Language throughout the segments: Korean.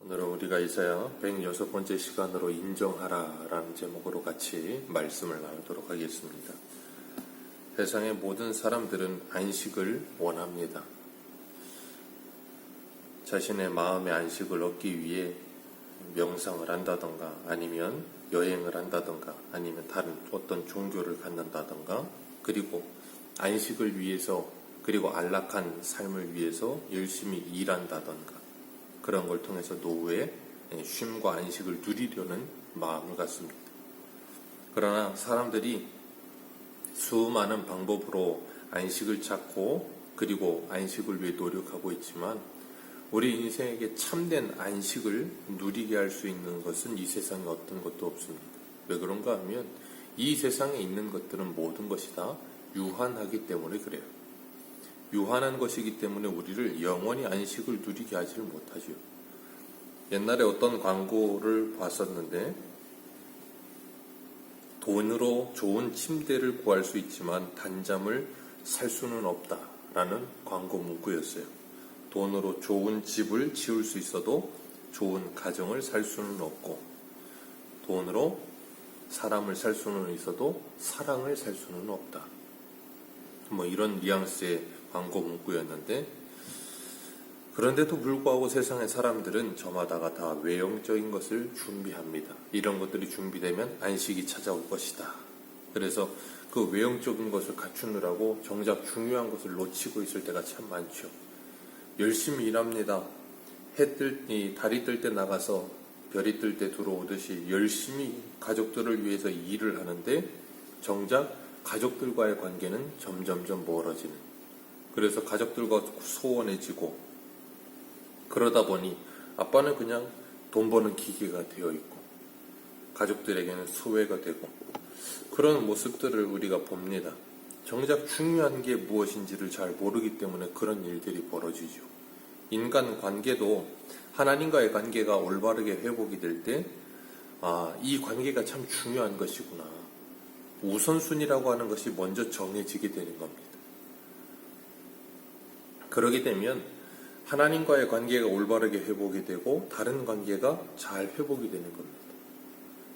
오늘은 우리가 이사야 106번째 시간으로 인정하라 라는 제목으로 같이 말씀을 나누도록 하겠습니다. 세상의 모든 사람들은 안식을 원합니다. 자신의 마음의 안식을 얻기 위해 명상을 한다던가 아니면 여행을 한다던가 아니면 다른 어떤 종교를 갖는다던가 그리고 안식을 위해서 그리고 안락한 삶을 위해서 열심히 일한다던가 그런 걸 통해서 노후에 쉼과 안식을 누리려는 마음을 갖습니다. 그러나 사람들이 수많은 방법으로 안식을 찾고 그리고 안식을 위해 노력하고 있지만 우리 인생에게 참된 안식을 누리게 할 수 있는 것은 이 세상에 어떤 것도 없습니다. 왜 그런가 하면 이 세상에 있는 것들은 모든 것이 다 유한하기 때문에 그래요. 유한한 것이기 때문에 우리를 영원히 안식을 누리게 하지를 못하죠. 옛날에 어떤 광고를 봤었는데 돈으로 좋은 침대를 구할 수 있지만 단잠을 살 수는 없다라는 광고 문구였어요. 돈으로 좋은 집을 지을 수 있어도 좋은 가정을 살 수는 없고 돈으로 사람을 살 수는 있어도 사랑을 살 수는 없다. 이런 뉘앙스의 광고 문구였는데 그런데도 불구하고 세상의 사람들은 저마다가 다 외형적인 것을 준비합니다. 이런 것들이 준비되면 안식이 찾아올 것이다. 그래서 그 외형적인 것을 갖추느라고 정작 중요한 것을 놓치고 있을 때가 참 많죠. 열심히 일합니다. 달이 뜰 때 나가서 별이 뜰 때 들어오듯이 열심히 가족들을 위해서 일을 하는데 정작 가족들과의 관계는 점점점 멀어지는 그래서 가족들과 소원해지고 그러다 보니 아빠는 그냥 돈 버는 기계가 되어 있고 가족들에게는 소외가 되고 그런 모습들을 우리가 봅니다. 정작 중요한 게 무엇인지를 잘 모르기 때문에 그런 일들이 벌어지죠. 인간 관계도 하나님과의 관계가 올바르게 회복이 될 때 이 관계가 참 중요한 것이구나. 우선순위라고 하는 것이 먼저 정해지게 되는 겁니다. 그러게 되면 하나님과의 관계가 올바르게 회복이 되고 다른 관계가 잘 회복이 되는 겁니다.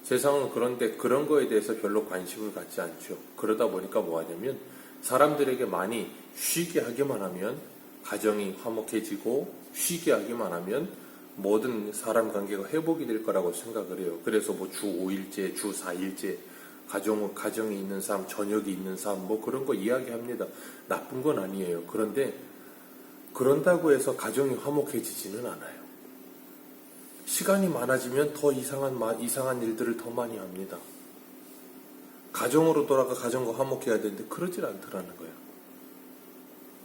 세상은 그런데 그런 거에 대해서 별로 관심을 갖지 않죠. 그러다 보니까 뭐하냐면 사람들에게 많이 쉬게 하기만 하면 가정이 화목해지고 쉬게 하기만 하면 모든 사람 관계가 회복이 될 거라고 생각을 해요. 그래서 주 5일제, 주 4일제 가정이 있는 삶, 저녁이 있는 삶 그런 거 이야기합니다. 나쁜 건 아니에요. 그런데 그런다고 해서 가정이 화목해지지는 않아요. 시간이 많아지면 더 이상한 일들을 더 많이 합니다. 가정으로 돌아가 가정과 화목해야 되는데 그러질 않더라는 거예요.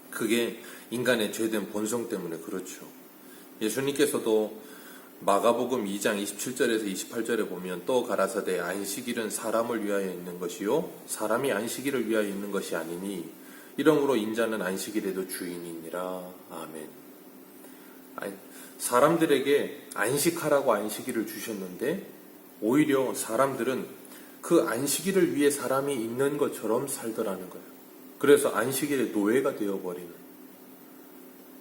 그게 인간의 죄된 본성 때문에 그렇죠. 예수님께서도 마가복음 2장 27절에서 28절에 보면 또 가라사대 안식일은 사람을 위하여 있는 것이요 사람이 안식일을 위하여 있는 것이 아니니 이러므로 인자는 안식일에도 주인이니라. 아멘. 사람들에게 안식하라고 안식일을 주셨는데 오히려 사람들은 그 안식일을 위해 사람이 있는 것처럼 살더라는 거예요. 그래서 안식일의 노예가 되어버리는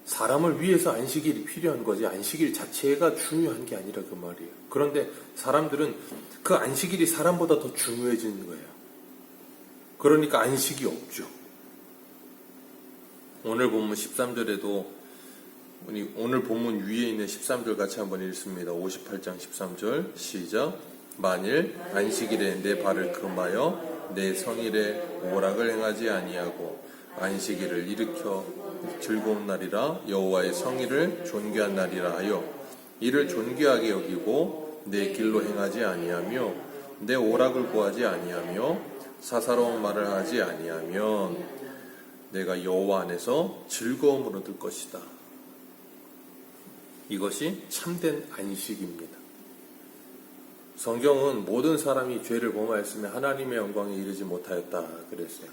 사람을 위해서 안식일이 필요한 거지 안식일 자체가 중요한 게 아니라 그 말이에요. 그런데 사람들은 그 안식일이 사람보다 더 중요해지는 거예요. 그러니까 안식이 없죠. 오늘 본문 13절에도 오늘 본문 위에 있는 13절 같이 한번 읽습니다. 58장 13절 시작. 만일 안식일에 내 발을 금하여 내 성일에 오락을 행하지 아니하고 안식일을 일으켜 즐거운 날이라 여호와의 성일을 존귀한 날이라 하여 이를 존귀하게 여기고 내 길로 행하지 아니하며 내 오락을 구하지 아니하며 사사로운 말을 하지 아니하면 내가 여호와 안에서 즐거움을 얻을 것이다. 이것이 참된 안식입니다. 성경은 모든 사람이 죄를 범하였으며 하나님의 영광에 이르지 못하였다 그랬어요.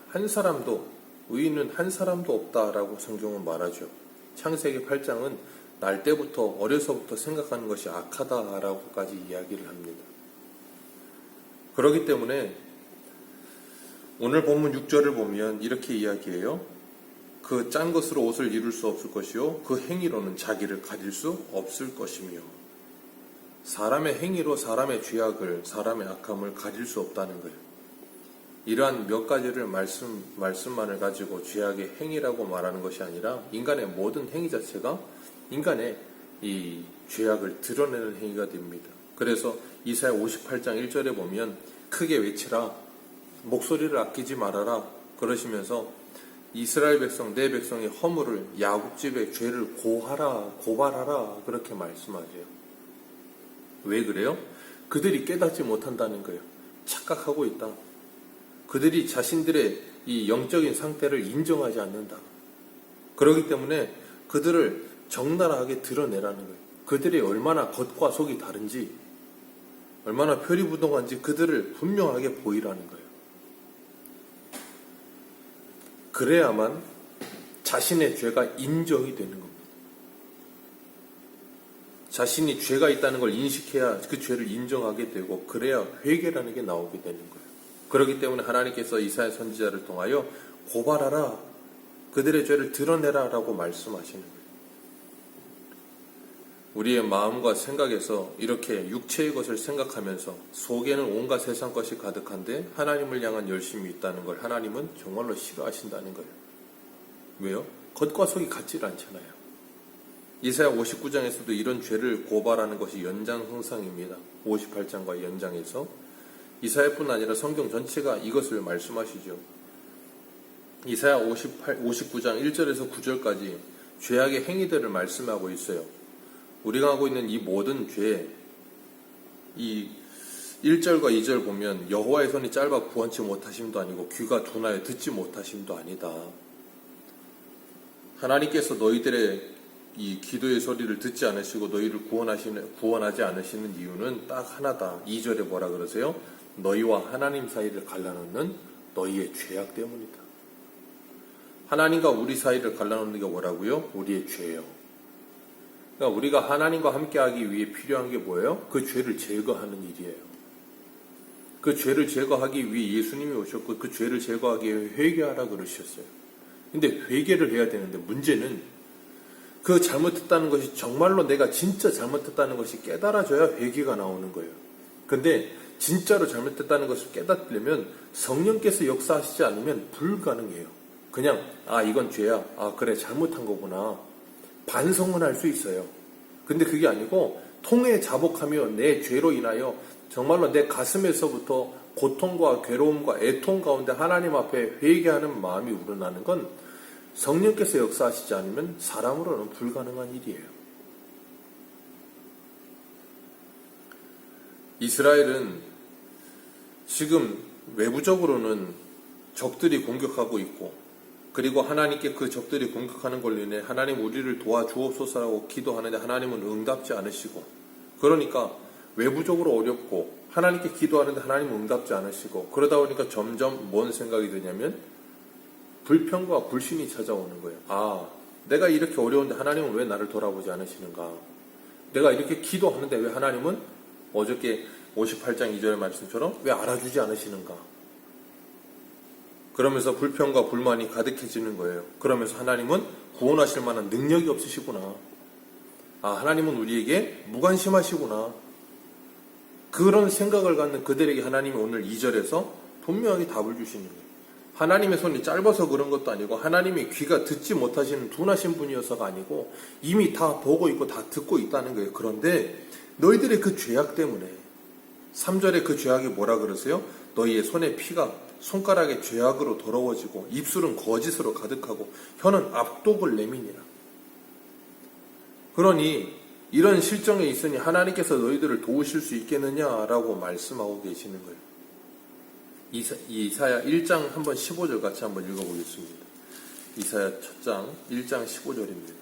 한 사람도 의인은 한 사람도 없다라고 성경은 말하죠. 창세기 8장은 날 때부터 어려서부터 생각하는 것이 악하다라고까지 이야기를 합니다. 그렇기 때문에 오늘 본문 6절을 보면 이렇게 이야기해요. 그 짠 것으로 옷을 이룰 수 없을 것이요 그 행위로는 자기를 가릴 수 없을 것이며 사람의 행위로 사람의 죄악을 사람의 악함을 가릴 수 없다는 거예요. 이러한 몇 가지를 말씀만을 가지고 죄악의 행위라고 말하는 것이 아니라 인간의 모든 행위 자체가 인간의 이 죄악을 드러내는 행위가 됩니다. 그래서 이사야 58장 1절에 보면 크게 외치라 목소리를 아끼지 말아라 그러시면서 이스라엘 백성 내 백성의 허물을 야곱집의 죄를 고발하라 그렇게 말씀하세요. 왜 그래요? 그들이 깨닫지 못한다는 거예요. 착각하고 있다. 그들이 자신들의 이 영적인 상태를 인정하지 않는다. 그렇기 때문에 그들을 적나라하게 드러내라는 거예요. 그들이 얼마나 겉과 속이 다른지, 얼마나 표리부동한지 그들을 분명하게 보이라는 거예요. 그래야만 자신의 죄가 인정이 되는 겁니다. 자신이 죄가 있다는 걸 인식해야 그 죄를 인정하게 되고 그래야 회개라는 게 나오게 되는 거예요. 그렇기 때문에 하나님께서 이사야 선지자를 통하여 고발하라, 그들의 죄를 드러내라 라고 말씀하시는 거예요. 우리의 마음과 생각에서 이렇게 육체의 것을 생각하면서 속에는 온갖 세상 것이 가득한데 하나님을 향한 열심이 있다는 걸 하나님은 정말로 싫어하신다는 거예요. 왜요? 겉과 속이 같질 않잖아요. 이사야 59장에서도 이런 죄를 고발하는 것이 연장선상입니다. 58장과 연장해서 이사야뿐 아니라 성경 전체가 이것을 말씀하시죠. 이사야 59장 1절에서 9절까지 죄악의 행위들을 말씀하고 있어요. 우리가 하고 있는 이 모든 죄, 이 1절과 2절 보면 여호와의 손이 짧아 구원치 못하심도 아니고 귀가 둔하여 듣지 못하심도 아니다. 하나님께서 너희들의 이 기도의 소리를 듣지 않으시고 너희를 구원하지 않으시는 이유는 딱 하나다. 2절에 뭐라 그러세요? 너희와 하나님 사이를 갈라놓는 너희의 죄악 때문이다. 하나님과 우리 사이를 갈라놓는 게 뭐라고요? 우리의 죄요. 그러니까 우리가 하나님과 함께하기 위해 필요한 게 뭐예요? 그 죄를 제거하는 일이에요. 그 죄를 제거하기 위해 예수님이 오셨고 그 죄를 제거하기 위해 회개하라 그러셨어요. 근데 회개를 해야 되는데 문제는 그 잘못했다는 것이 정말로 내가 진짜 잘못했다는 것이 깨달아져야 회개가 나오는 거예요. 근데 진짜로 잘못했다는 것을 깨닫려면 성령께서 역사하시지 않으면 불가능해요. 그냥 이건 죄야. 그래 잘못한 거구나. 반성은 할 수 있어요. 근데 그게 아니고 통해 자복하며 내 죄로 인하여 정말로 내 가슴에서부터 고통과 괴로움과 애통 가운데 하나님 앞에 회개하는 마음이 우러나는 건 성령께서 역사하시지 않으면 사람으로는 불가능한 일이에요. 이스라엘은 지금 외부적으로는 적들이 공격하고 있고 그리고 하나님께 그 적들이 공격하는 걸로 인해 하나님 우리를 도와주옵소서라고 기도하는데 하나님은 응답지 않으시고 그러니까 외부적으로 어렵고 하나님께 기도하는데 하나님은 응답지 않으시고 그러다 보니까 점점 뭔 생각이 드냐면 불평과 불신이 찾아오는 거예요. 내가 이렇게 어려운데 하나님은 왜 나를 돌아보지 않으시는가? 내가 이렇게 기도하는데 왜 하나님은 어저께 58장 2절의 말씀처럼 왜 알아주지 않으시는가? 그러면서 불평과 불만이 가득해지는 거예요. 그러면서 하나님은 구원하실 만한 능력이 없으시구나. 하나님은 우리에게 무관심하시구나. 그런 생각을 갖는 그들에게 하나님이 오늘 2절에서 분명하게 답을 주시는 거예요. 하나님의 손이 짧아서 그런 것도 아니고 하나님이 귀가 듣지 못하시는 둔하신 분이어서가 아니고 이미 다 보고 있고 다 듣고 있다는 거예요. 그런데 너희들의 그 죄악 때문에 3절에 그 죄악이 뭐라 그러세요? 너희의 손의 피가 손가락의 죄악으로 더러워지고 입술은 거짓으로 가득하고 혀는 압독을 내미니라. 그러니 이런 실정에 있으니 하나님께서 너희들을 도우실 수 있겠느냐라고 말씀하고 계시는 거예요. 이사야 1장 한번 15절 같이 한번 읽어보겠습니다. 이사야 첫 장 1장 15절입니다.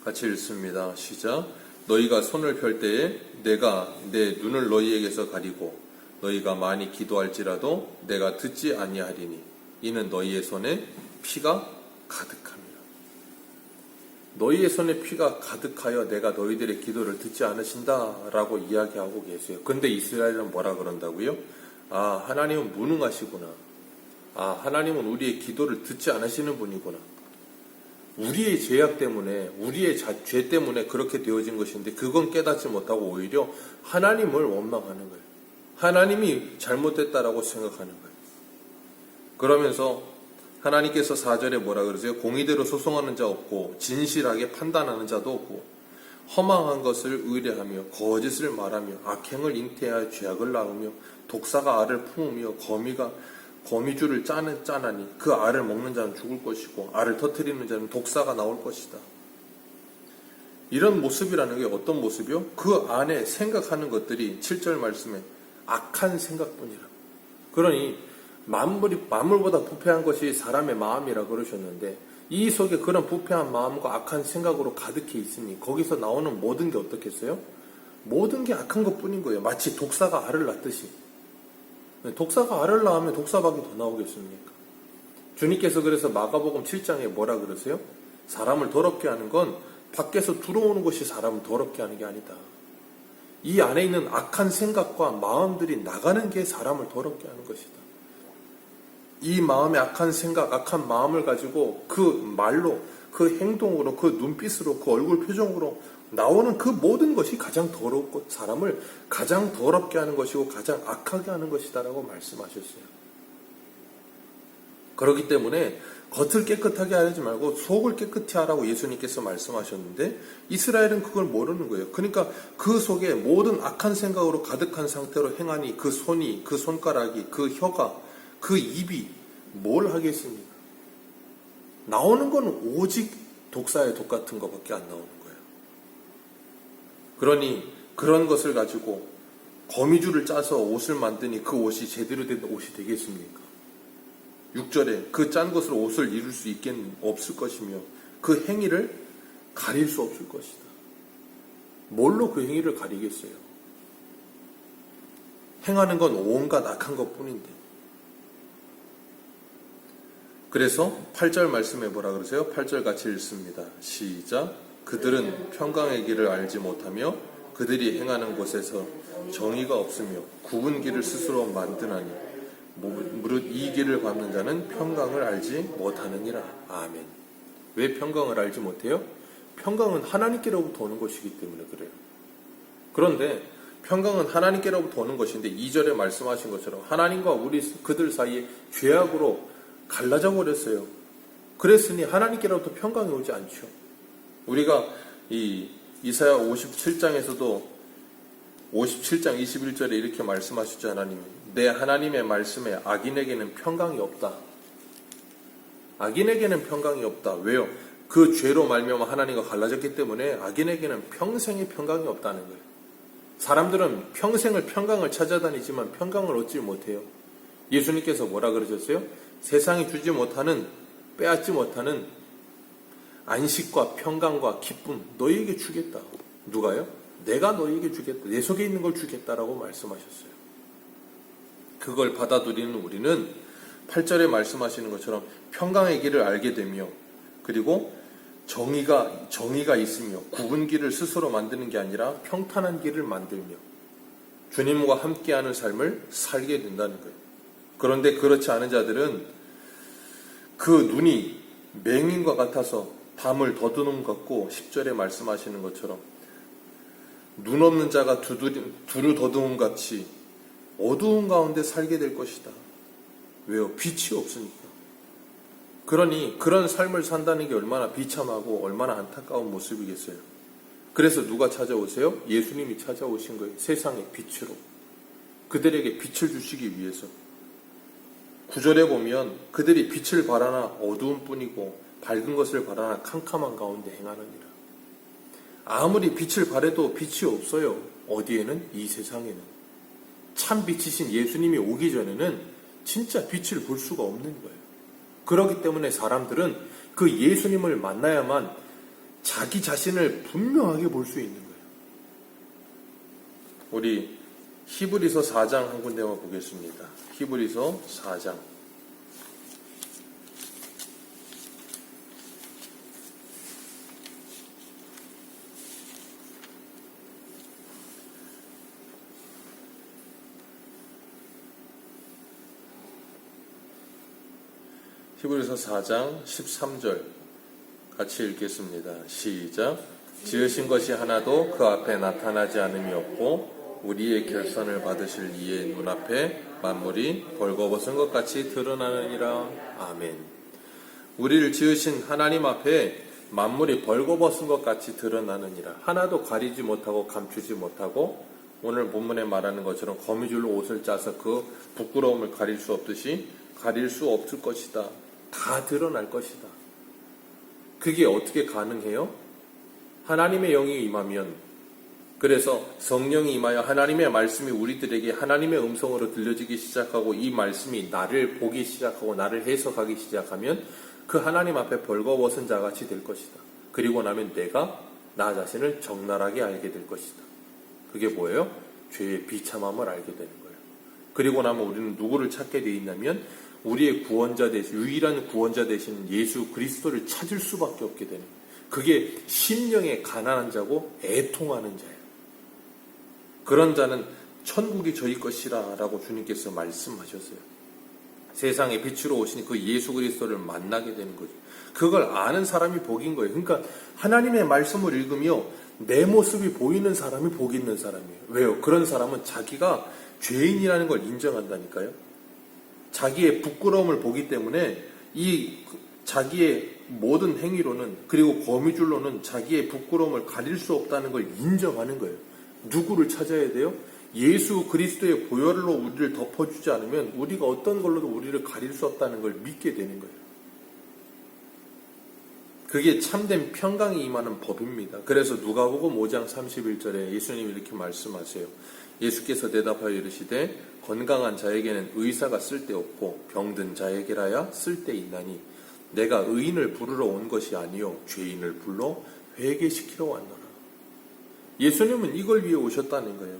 같이 읽습니다. 시작. 너희가 손을 펼 때에 내가 내 눈을 너희에게서 가리고 너희가 많이 기도할지라도 내가 듣지 아니하리니 이는 너희의 손에 피가 가득함이라. 너희의 손에 피가 가득하여 내가 너희들의 기도를 듣지 않으신다라고 이야기하고 계세요. 근데 이스라엘은 뭐라 그런다고요? 하나님은 무능하시구나. 하나님은 우리의 기도를 듣지 않으시는 분이구나. 우리의 죄악 때문에, 우리의 죄 때문에 그렇게 되어진 것인데 그건 깨닫지 못하고 오히려 하나님을 원망하는 거예요. 하나님이 잘못됐다라고 생각하는 거예요. 그러면서 하나님께서 4절에 뭐라 그러세요? 공의대로 소송하는 자 없고 진실하게 판단하는 자도 없고 허망한 것을 의뢰하며 거짓을 말하며 악행을 잉태하여 죄악을 낳으며 독사가 알을 품으며 거미줄을 짜나니 그 알을 먹는 자는 죽을 것이고 알을 터뜨리는 자는 독사가 나올 것이다. 이런 모습이라는 게 어떤 모습이요? 그 안에 생각하는 것들이 7절 말씀에 악한 생각뿐이라. 그러니 만물보다 부패한 것이 사람의 마음이라 그러셨는데 이 속에 그런 부패한 마음과 악한 생각으로 가득해 있으니 거기서 나오는 모든 게 어떻겠어요? 모든 게 악한 것뿐인 거예요. 마치 독사가 알을 낳듯이. 독사가 알을 낳으면 독사박이 더 나오겠습니까? 주님께서 그래서 마가복음 7장에 뭐라 그러세요? 사람을 더럽게 하는 건 밖에서 들어오는 것이 사람을 더럽게 하는 게 아니다. 이 안에 있는 악한 생각과 마음들이 나가는 게 사람을 더럽게 하는 것이다. 이 마음의 악한 생각, 악한 마음을 가지고 그 말로, 그 행동으로, 그 눈빛으로, 그 얼굴 표정으로 나오는 그 모든 것이 가장 더럽고 사람을 가장 더럽게 하는 것이고 가장 악하게 하는 것이다라고 말씀하셨어요. 그렇기 때문에 겉을 깨끗하게 하지 말고 속을 깨끗히 하라고 예수님께서 말씀하셨는데 이스라엘은 그걸 모르는 거예요. 그러니까 그 속에 모든 악한 생각으로 가득한 상태로 행하니 그 손이, 그 손가락이, 그 혀가, 그 입이 뭘 하겠습니까? 나오는 건 오직 독사의 독 같은 것밖에 안 나오는 거예요. 그러니 그런 것을 가지고 거미줄을 짜서 옷을 만드니 그 옷이 제대로 된 옷이 되겠습니까? 6절에 그 짠 것으로 옷을 이룰 수 없을 것이며 그 행위를 가릴 수 없을 것이다. 뭘로 그 행위를 가리겠어요? 행하는 건 온갖 악한 것뿐인데. 그래서 8절 말씀에 뭐라 그러세요? 8절 같이 읽습니다. 시작. 그들은 평강의 길을 알지 못하며 그들이 행하는 곳에서 정의가 없으며 굽은 길을 스스로 만드나니 무릇 이 길을 밟는 자는 평강을 알지 못하느니라. 아멘. 왜 평강을 알지 못해요? 평강은 하나님께로부터 오는 것이기 때문에 그래요. 그런데 평강은 하나님께로부터 오는 것인데 2절에 말씀하신 것처럼 하나님과 그들 사이에 죄악으로 갈라져 버렸어요. 그랬으니 하나님께로부터 평강이 오지 않죠. 우리가 이 이사야 57장에서도 57장 21절에 이렇게 말씀하시죠. 하나님이 내 하나님의 말씀에 악인에게는 평강이 없다. 악인에게는 평강이 없다. 왜요? 그 죄로 말미암아 하나님과 갈라졌기 때문에 악인에게는 평생의 평강이 없다는 거예요. 사람들은 평생을 평강을 찾아다니지만 평강을 얻지 못해요. 예수님께서 뭐라 그러셨어요? 세상이 주지 못하는, 빼앗지 못하는 안식과 평강과 기쁨 너희에게 주겠다. 누가요? 내가 너희에게 주겠다. 내 속에 있는 걸 주겠다라고 말씀하셨어요. 그걸 받아들이는 우리는 8절에 말씀하시는 것처럼 평강의 길을 알게 되며 그리고 정의가 있으며 굽은 길을 스스로 만드는 게 아니라 평탄한 길을 만들며 주님과 함께하는 삶을 살게 된다는 거예요. 그런데 그렇지 않은 자들은 그 눈이 맹인과 같아서 밤을 더드는 것 같고 10절에 말씀하시는 것처럼 눈 없는 자가 두루 더듬음 같이 어두운 가운데 살게 될 것이다. 왜요? 빛이 없으니까. 그러니 그런 삶을 산다는 게 얼마나 비참하고 얼마나 안타까운 모습이겠어요. 그래서 누가 찾아오세요? 예수님이 찾아오신 거예요. 세상의 빛으로. 그들에게 빛을 주시기 위해서. 9절에 보면 그들이 빛을 바라나 어두운 뿐이고 밝은 것을 바라나 캄캄한 가운데 행하느니라. 아무리 빛을 바래도 빛이 없어요. 어디에는? 이 세상에는. 참 빛이신 예수님이 오기 전에는 진짜 빛을 볼 수가 없는 거예요. 그렇기 때문에 사람들은 그 예수님을 만나야만 자기 자신을 분명하게 볼 수 있는 거예요. 우리 히브리서 4장 한 군데만 보겠습니다. 히브리서 4장. 히브리서 4장 13절 같이 읽겠습니다. 시작. 지으신 것이 하나도 그 앞에 나타나지 않음이 없고 우리의 결선을 받으실 이의 눈앞에 만물이 벌거벗은 것 같이 드러나느니라. 아멘. 우리를 지으신 하나님 앞에 만물이 벌거벗은 것 같이 드러나느니라. 하나도 가리지 못하고 감추지 못하고 오늘 본문에 말하는 것처럼 거미줄로 옷을 짜서 그 부끄러움을 가릴 수 없듯이 가릴 수 없을 것이다. 다 드러날 것이다. 그게 어떻게 가능해요? 하나님의 영이 임하면, 그래서 성령이 임하여 하나님의 말씀이 우리들에게 하나님의 음성으로 들려지기 시작하고 이 말씀이 나를 보기 시작하고 나를 해석하기 시작하면 그 하나님 앞에 벌거벗은 자같이 될 것이다. 그리고 나면 내가 나 자신을 적나라하게 알게 될 것이다. 그게 뭐예요? 죄의 비참함을 알게 되는 거예요. 그리고 나면 우리는 누구를 찾게 돼 있냐면 우리의 구원자 되신, 유일한 구원자 되신 예수 그리스도를 찾을 수밖에 없게 되는 거예요. 그게 심령에 가난한 자고 애통하는 자예요. 그런 자는 천국이 저희 것이라 라고 주님께서 말씀하셨어요. 세상에 빛으로 오신 그 예수 그리스도를 만나게 되는 거죠. 그걸 아는 사람이 복인 거예요. 그러니까 하나님의 말씀을 읽으며 내 모습이 보이는 사람이 복 있는 사람이에요. 왜요? 그런 사람은 자기가 죄인이라는 걸 인정한다니까요. 자기의 부끄러움을 보기 때문에 이 자기의 모든 행위로는, 그리고 거미줄로는 자기의 부끄러움을 가릴 수 없다는 걸 인정하는 거예요. 누구를 찾아야 돼요? 예수 그리스도의 보혈로 우리를 덮어주지 않으면 우리가 어떤 걸로도 우리를 가릴 수 없다는 걸 믿게 되는 거예요. 그게 참된 평강이 임하는 법입니다. 그래서 누가복음 5장 31절에 예수님이 이렇게 말씀하세요. 예수께서 대답하여 이르시되 건강한 자에게는 의사가 쓸데없고 병든 자에게라야 쓸데있나니 내가 의인을 부르러 온 것이 아니요 죄인을 불러 회개시키러 왔노라. 예수님은 이걸 위해 오셨다는 거예요.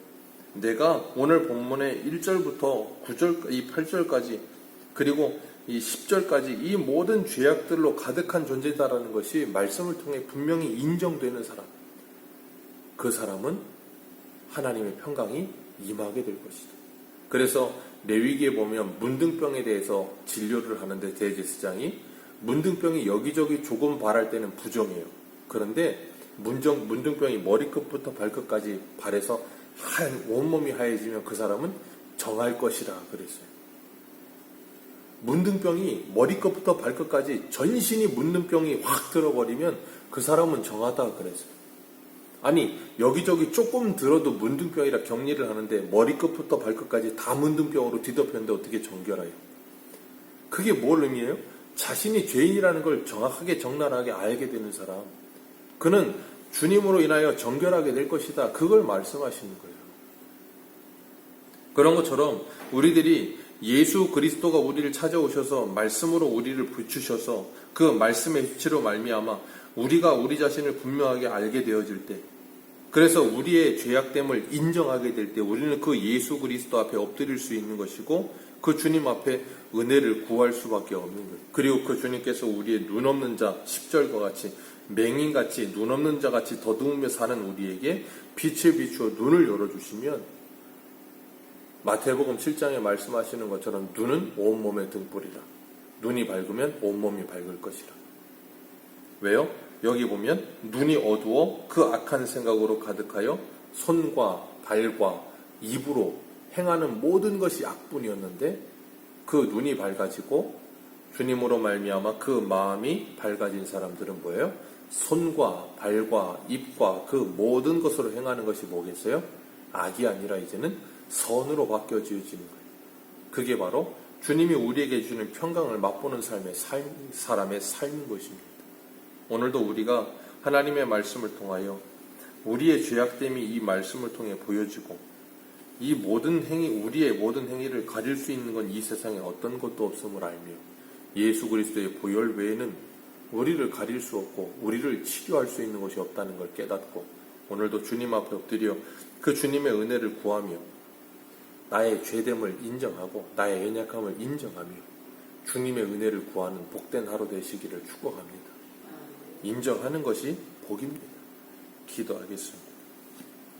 내가 오늘 본문의 1절부터 9절, 이 8절까지 그리고 이 10절까지 이 모든 죄악들로 가득한 존재다라는 것이 말씀을 통해 분명히 인정되는 사람, 그 사람은 하나님의 평강이 임하게 될 것이다. 그래서 레위기에 보면 문둥병에 대해서 진료를 하는데 대제사장이 문둥병이 여기저기 조금 발할 때는 부정해요. 그런데 문둥병이 머리끝부터 발끝까지 발해서 온몸이 하얘지면 그 사람은 정할 것이라 그랬어요. 문둥병이 머리끝부터 발끝까지 전신이 문둥병이 확 들어버리면 그 사람은 정하다 그랬어요. 아니 여기저기 조금 들어도 문둥병이라 격리를 하는데 머리끝부터 발끝까지 다 문둥병으로 뒤덮였는데 어떻게 정결해요? 그게 뭘 의미해요? 자신이 죄인이라는 걸 정확하게 적나라하게 알게 되는 사람, 그는 주님으로 인하여 정결하게 될 것이다. 그걸 말씀하시는 거예요. 그런 것처럼 우리들이 예수 그리스도가 우리를 찾아오셔서 말씀으로 우리를 부추셔서 그 말씀의 빛으로 말미암아 우리가 우리 자신을 분명하게 알게 되어질 때, 그래서 우리의 죄악됨을 인정하게 될 때 우리는 그 예수 그리스도 앞에 엎드릴 수 있는 것이고 그 주님 앞에 은혜를 구할 수밖에 없는 거예요. 그리고 그 주님께서 우리의 눈 없는 자 10절과 같이 맹인같이 눈 없는 자같이 더듬으며 사는 우리에게 빛을 비추어 눈을 열어주시면 마태복음 7장에 말씀하시는 것처럼 눈은 온몸의 등불이라. 눈이 밝으면 온몸이 밝을 것이라. 왜요? 여기 보면 눈이 어두워 그 악한 생각으로 가득하여 손과 발과 입으로 행하는 모든 것이 악뿐이었는데 그 눈이 밝아지고 주님으로 말미암아 그 마음이 밝아진 사람들은 뭐예요? 손과 발과 입과 그 모든 것으로 행하는 것이 뭐겠어요? 악이 아니라 이제는 선으로 바뀌어지어지는 거예요. 그게 바로 주님이 우리에게 주는 평강을 맛보는 사람의 삶인 것입니다. 오늘도 우리가 하나님의 말씀을 통하여 우리의 죄악됨이 이 말씀을 통해 보여지고 이 모든 우리의 모든 행위를 가릴 수 있는 건 이 세상에 어떤 것도 없음을 알며 예수 그리스도의 보혈 외에는 우리를 가릴 수 없고 우리를 치료할 수 있는 것이 없다는 걸 깨닫고 오늘도 주님 앞에 엎드려 그 주님의 은혜를 구하며 나의 죄됨을 인정하고 나의 연약함을 인정하며 주님의 은혜를 구하는 복된 하루 되시기를 축복합니다. 인정하는 것이 복입니다. 기도하겠습니다.